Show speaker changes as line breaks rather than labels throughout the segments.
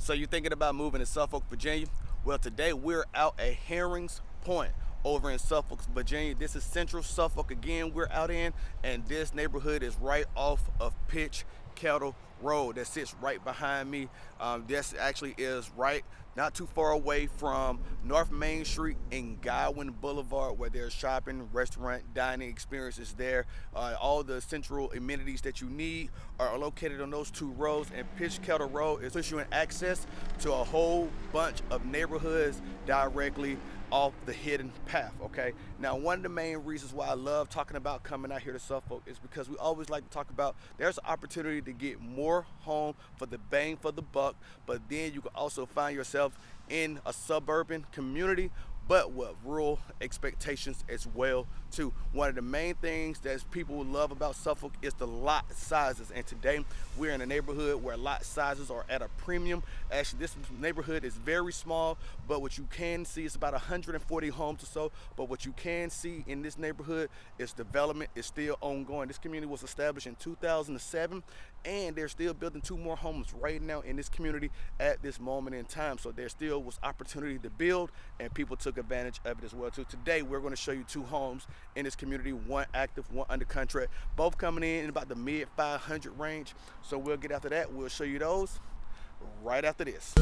So you're thinking about moving to Suffolk, Virginia? Well, today we're out at Herons Point over in Suffolk, Virginia. This is Central Suffolk again we're out in, and this neighborhood is right off of Pitchkettle Road that sits right behind me. This actually is right not too far away from North Main Street and Godwin Boulevard, where there's shopping, restaurant, dining experiences there. All the central amenities that you need are located on those two roads, and Pitchkettle Road is issuing access to a whole bunch of neighborhoods directly off the hidden path. Okay, now one of the main reasons why I love talking about coming out here to Suffolk is because we always like to talk about there's an opportunity to get more home for the bang for the buck, but then you can also find yourself in a suburban community but with rural expectations as well too. One of the main things that people love about Suffolk is the lot sizes, and today we're in a neighborhood where lot sizes are at a premium. Actually, this neighborhood is very small, but what you can see is about 140 homes or so, but what you can see in this neighborhood is development is still ongoing. This community was established in 2007, and they're still building 2 more homes right now in this community at this moment in time. So there still was opportunity to build, and people took advantage of it as well too. Today we're going to show you 2 homes in this community, one active, one under contract, both coming in about the mid 500 range. So we'll get after that. We'll show you those right after this.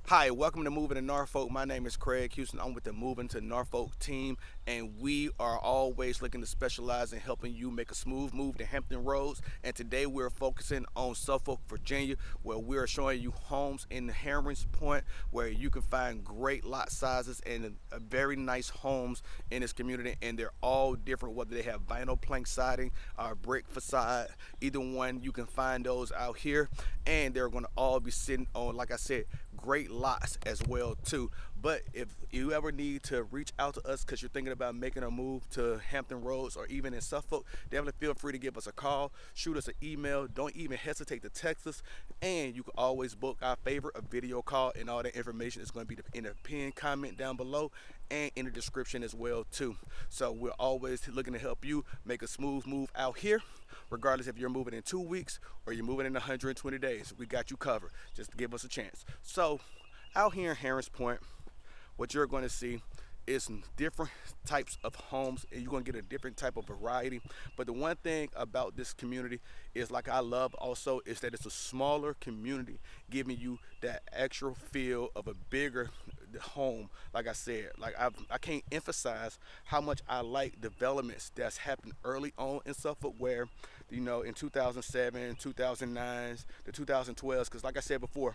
Hi, welcome to Moving to Norfolk. My name is Craig Houston. I'm with the Moving to Norfolk team, and we are always looking to specialize in helping you make a smooth move to Hampton Roads. And today we're focusing on Suffolk, Virginia, where we're showing you homes in the Herons Point, where you can find great lot sizes and very nice homes in this community. And they're all different, whether they have vinyl plank siding or brick facade. Either one, you can find those out here, and they're going to all be sitting on, like I said, great lots as well too. But if you ever need to reach out to us because you're thinking about making a move to Hampton Roads or even in Suffolk, definitely feel free to give us a call, shoot us an email. Don't even hesitate to text us, and you can always book our favorite a video call, and all that information is going to be in the pinned comment down below and in the description as well too. So we're always looking to help you make a smooth move out here, regardless if you're moving in 2 weeks or you're moving in 120 days. We got you covered. Just give us a chance. So out here in Herons Point, what you're going to see is some different types of homes, and you're going to get a different type of variety. But the one thing about this community is, like I love also, is that it's a smaller community, giving you that extra feel of a bigger home. Like I said, like I can't emphasize how much I like developments that's happened early on in Suffolk, where, you know, in 2007, 2009, the 2012s, because like I said before,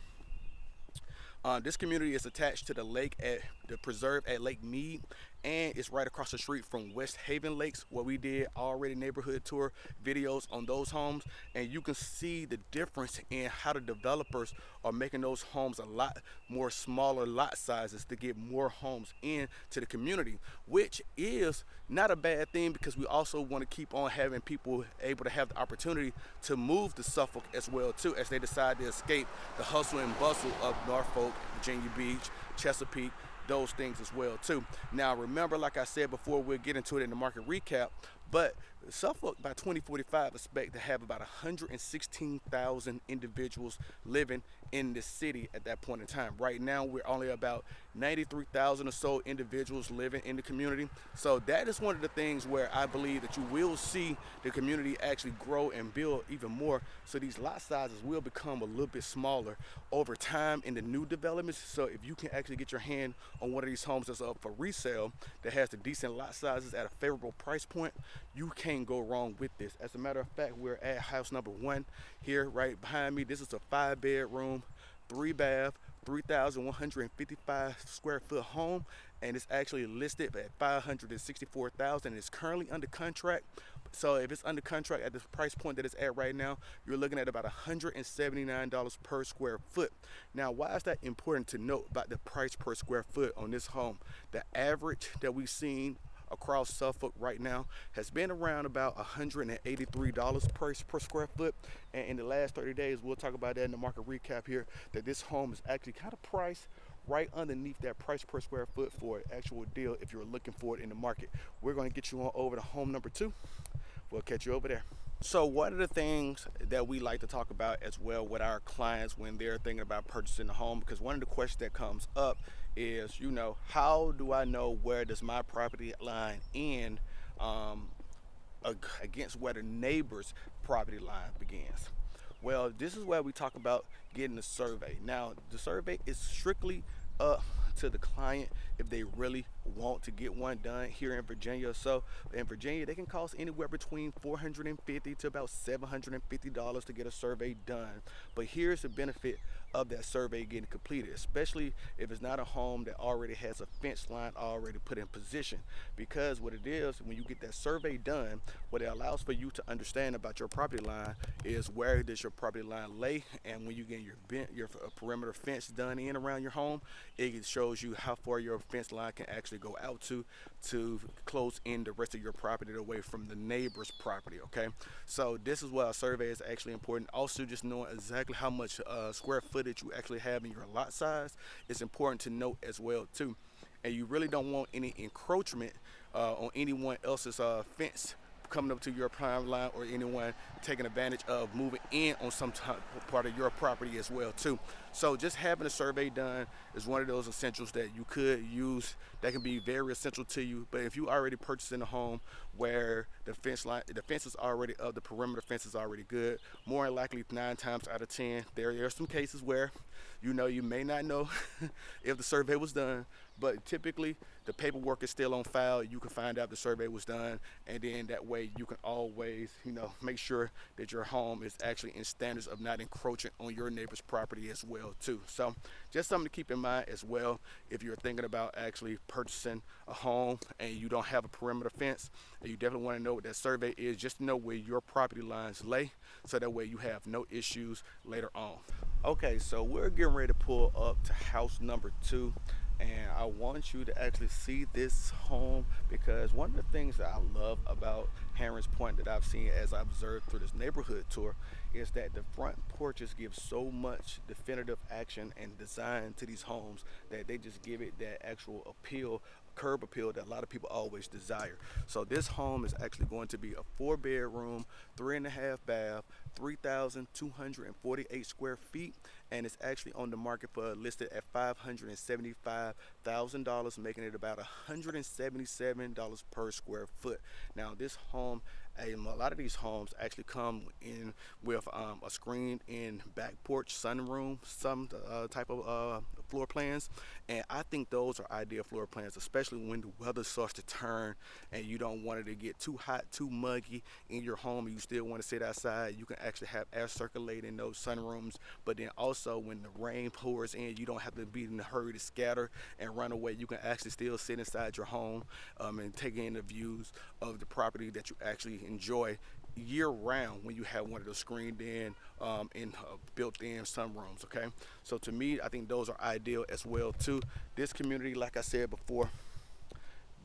this community is attached to the lake at the preserve at Lake Mead, and it's right across the street from West Haven Lakes, where we did already neighborhood tour videos on those homes. And you can see the difference in how the developers are making those homes a lot more smaller lot sizes to get more homes into the community, which is not a bad thing, because we also want to keep on having people able to have the opportunity to move to Suffolk as well too, as they decide to escape the hustle and bustle of Norfolk, Virginia Beach, Chesapeake, those things as well too. Now remember, like I said before, we'll get into it in the market recap, but Suffolk by 2045 expect to have about 116,000 individuals living in the city at that point in time. Right now we're only about 93,000 or so individuals living in the community. So that is one of the things where I believe that you will see the community actually grow and build even more. So these lot sizes will become a little bit smaller over time in the new developments. So if you can actually get your hand on one of these homes that's up for resale that has the decent lot sizes at a favorable price point, you can't go wrong with this. As a matter of fact, we're at house number 1 here right behind me. This is a 5-bedroom, 3-bath, 3,155 square foot home, and it's actually listed at $564,000. It's currently under contract. So if it's under contract at the price point that it's at right now, you're looking at about $179 per square foot. Now, why is that important to note about the price per square foot on this home? The average that we've seen across Suffolk right now has been around about $183 per square foot, and in the last 30 days, we'll talk about that in the market recap here, that this home is actually kind of priced right underneath that price per square foot for an actual deal if you're looking for it in the market. We're going to get you on over to home number 2. We'll catch you over there. So one of the things that we like to talk about as well with our clients when they're thinking about purchasing a home, because one of the questions that comes up is, how do I know where does my property line end um, against where the neighbor's property line begins? Well, this is where we talk about getting a survey. Now, the survey is strictly up to the client if they really want to get one done here in Virginia. So in Virginia, they can cost anywhere between $450 to about $750 to get a survey done. But here's the benefit of that survey getting completed, especially if it's not a home that already has a fence line already put in position. Because what it is, when you get that survey done, what it allows for you to understand about your property line is where does your property line lay, and when you get your perimeter fence done in around your home, it shows you how far your fence line can actually go out to close in the rest of your property away from the neighbor's property. Okay, so this is why a survey is actually important. Also, just knowing exactly how much square footage you actually have in your lot size is important to note as well too. And you really don't want any encroachment on anyone else's fence coming up to your prime line, or anyone taking advantage of moving in on some part of your property as well too. So just having a survey done is one of those essentials that you could use, that can be very essential to you. But if you already purchasing a home where the fence is already up, the perimeter fence is already good, more than likely 9 times out of 10 there are some cases where you may not know if the survey was done, but typically the paperwork is still on file. You can find out the survey was done, and then that way you can always make sure that your home is actually in standards of not encroaching on your neighbor's property as well too. So just something to keep in mind as well if you're thinking about actually purchasing a home and you don't have a perimeter fence, and you definitely want to know what that survey is, just to know where your property lines lay, so that way you have no issues later on. Okay, so we're getting ready to pull up to house number 2, and I want you to actually see this home, because one of the things that I love about Herons Point that I've seen as I observed through this neighborhood tour is that the front porches give so much definitive action and design to these homes that they just give it that actual appeal, curb appeal, that a lot of people always desire. So this home is actually going to be a 4-bedroom, 3.5 bath, 3,248 square feet, and it's actually on the market for listed at $575,000, making it about $177 per square foot. Now this home, a lot of these homes actually come in with a screened-in back porch, sunroom, some type of floor plans, and I think those are ideal floor plans, especially when the weather starts to turn and you don't want it to get too hot, too muggy in your home, and you still want to sit outside. You can actually have air circulating those sunrooms, but then also when the rain pours in, you don't have to be in a hurry to scatter and run away. You can actually still sit inside your home and take in the views of the property that you actually enjoy year round when you have one of those screened in built-in sunrooms. Okay, so to me, I think those are ideal as well too. This community, like I said before,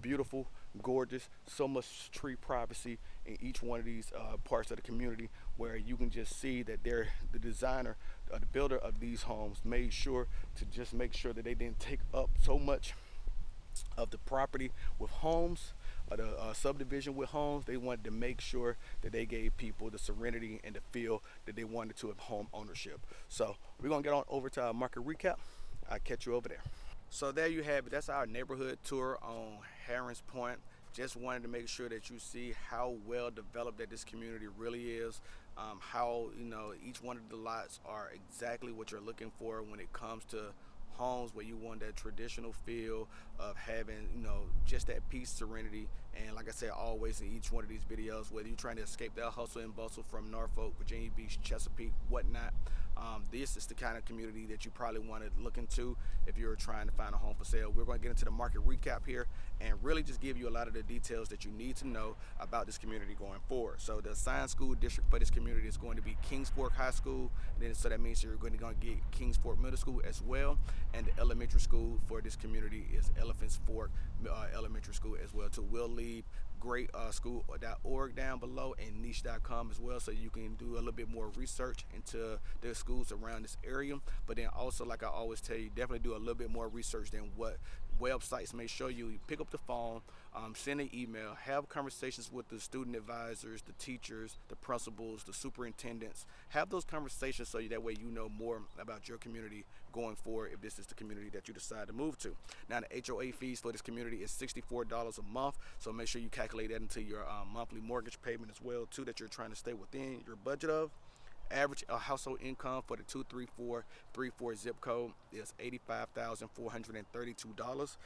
beautiful, gorgeous, so much tree privacy in each one of these parts of the community, where you can just see that the designer, the builder of these homes made sure to just make sure that they didn't take up so much of the property with homes, the subdivision with homes. They wanted to make sure that they gave people the serenity and the feel that they wanted to have home ownership. So we're gonna get on over to our market recap. I'll catch you over there. So there you have it. That's our neighborhood tour on Herons Point. Just wanted to make sure that you see how well developed that this community really is. How each one of the lots are exactly what you're looking for when it comes to homes, where you want that traditional feel of having just that peace, serenity, and like I said always in each one of these videos, whether you're trying to escape that hustle and bustle from Norfolk, Virginia Beach, Chesapeake, whatnot, this is the kind of community that you probably want to look into if you're trying to find a home for sale. We're going to get into the market recap here and really just give you a lot of the details that you need to know about this community going forward. So the assigned school district for this community is going to be Kings Fork High School, and then so that means you're going to get Kings Fork Middle School as well, and the elementary school for this community is Elephants Fork Elementary School as well too. We'll leave greatschool.org down below and niche.com as well, so you can do a little bit more research into the schools around this area. But then also, like I always tell you, definitely do a little bit more research than what websites. Make sure you pick up the phone, send an email, have conversations with the student advisors, the teachers, the principals, the superintendents. Have those conversations so that way you know more about your community going forward if this is the community that you decide to move to. Now, the HOA fees for this community is $64 a month, so make sure you calculate that into your monthly mortgage payment as well too, that you're trying to stay within your budget of. Average household income for the 23434 zip code is $85,432.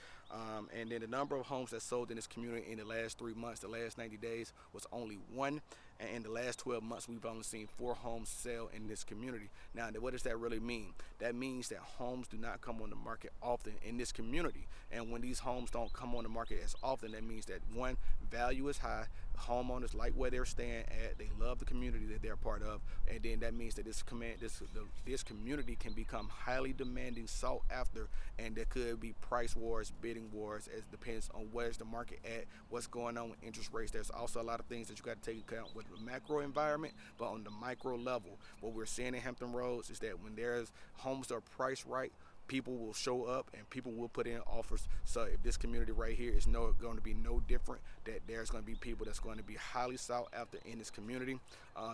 And then the number of homes that sold in this community in the last 3 months, the last 90 days, was only one. And in the last 12 months, we've only seen 4 homes sell in this community. Now, what does that really mean? That means that homes do not come on the market often in this community. And when these homes don't come on the market as often, that means that, one, value is high, homeowners like where they're staying at, they love the community that they're part of, and then that means that this community can become highly demanding, sought after, and there could be price wars, bidding wars, as depends on where's the market at, what's going on with interest rates. There's also a lot of things that you got to take into account with the macro environment, but on the micro level, what we're seeing in Hampton Roads is that when there's homes that are priced right, people will show up and people will put in offers. So if this community right here is going to be no different, that there's going to be people that's going to be highly sought after in this community,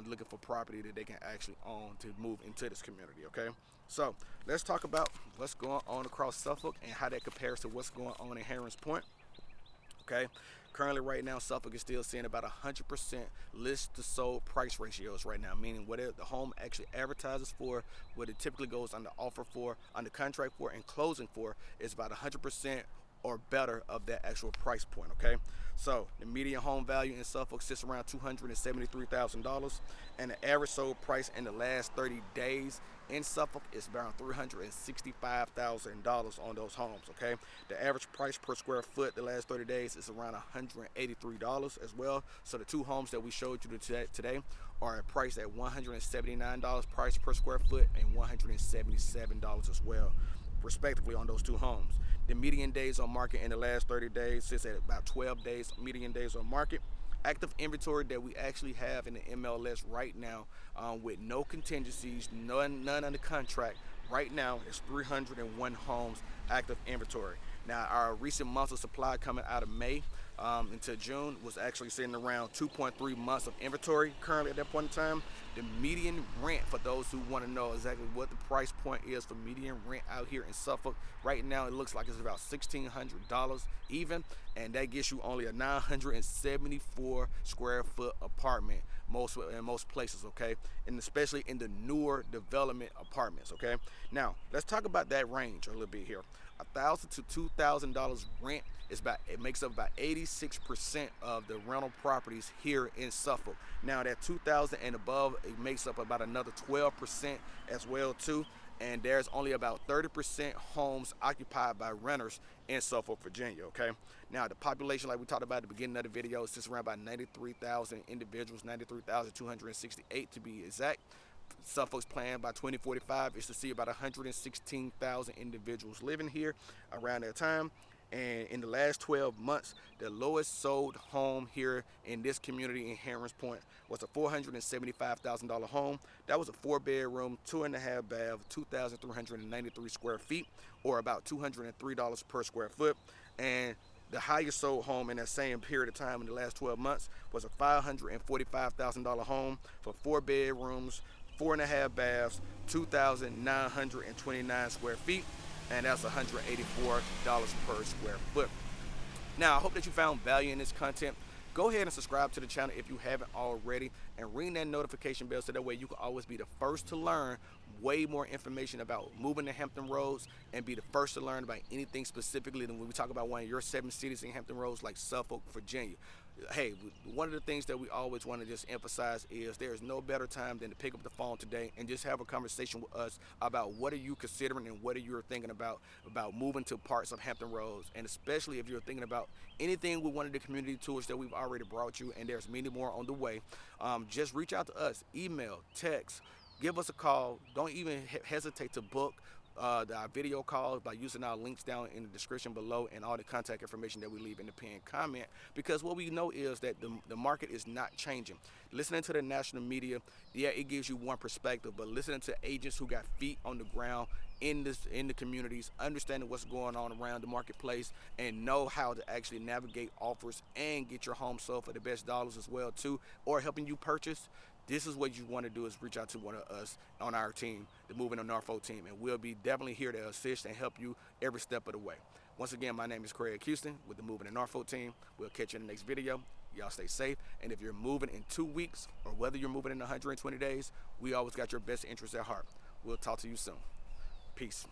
looking for property that they can actually own to move into this community. Okay, so let's talk about what's going on across Suffolk and how that compares to what's going on in Herons Point. Okay, currently right now Suffolk is still seeing about 100% list to sold price ratios right now, meaning whatever the home actually advertises for, what it typically goes under offer for, under contract for, and closing for is about 100% or better of that actual price point. Okay, so the median home value in Suffolk sits around $273,000, and the average sold price in the last 30 days in Suffolk is around $365,000 on those homes. Okay, the average price per square foot the last 30 days is around $183 as well. So the 2 homes that we showed you today are priced at $179 price per square foot and $177 as well, respectively, on those 2 homes. The median days on market in the last 30 days sits at about 12 days median days on market. Active inventory that we actually have in the MLS right now, with no contingencies, none under contract, right now is 301 homes active inventory. Now, our recent months of supply coming out of May into June was actually sitting around 2.3 months of inventory currently at that point in time. The median rent, for those who want to know exactly what the price point is for median rent out here in Suffolk, right now it looks like it's about $1,600 even, and that gets you only a 974 square foot apartment in most places. Okay, and especially in the newer development apartments. Okay, now let's talk about that range a little bit here. $1,000 to $2,000 rent it makes up about 86% of the rental properties here in Suffolk. Now that 2,000 and above, it makes up about another 12% as well too. And there's only about 30% homes occupied by renters in Suffolk, Virginia. Okay. Now the population, like we talked about at the beginning of the video, is just around about 93,000 individuals, 93,268 to be exact. Suffolk's plan by 2045 is to see about 116,000 individuals living here around that time. And in the last 12 months, the lowest sold home here in this community in Herons Point was a $475,000 home. That was a 4-bedroom, 2.5 bath, 2,393 square feet, or about $203 per square foot. And the highest sold home in that same period of time in the last 12 months was a $545,000 home for 4 bedrooms, 4.5 baths, 2,929 square feet, and that's $184 per square foot. Now, I hope that you found value in this content. Go ahead and subscribe to the channel if you haven't already, and ring that notification bell so that way you can always be the first to learn way more information about moving to Hampton Roads, and be the first to learn about anything specifically than when we talk about one of your 7 cities in Hampton Roads like Suffolk, Virginia. Hey, one of the things that we always want to just emphasize is there is no better time than to pick up the phone today and just have a conversation with us about what are you considering and what are you thinking about moving to parts of Hampton Roads, and especially if you're thinking about anything with one of the community tours that we've already brought you, and there's many more on the way. Just reach out to us, email, text, give us a call. Don't even hesitate to book our video calls by using our links down in the description below and all the contact information that we leave in the pinned comment, because what we know is that the market is not changing. Listening to the national media, yeah, it gives you one perspective, but listening to agents who got feet on the ground in the communities, understanding what's going on around the marketplace, and know how to actually navigate offers and get your home sold for the best dollars as well too, or helping you purchase. This is what you want to do, is reach out to one of us on our team, the Moving to NORFOLK team, and we'll be definitely here to assist and help you every step of the way. Once again, my name is Craig Houston with the Moving to NORFOLK team. We'll catch you in the next video. Y'all stay safe, and if you're moving in 2 weeks or whether you're moving in 120 days, we always got your best interest at heart. We'll talk to you soon. Peace.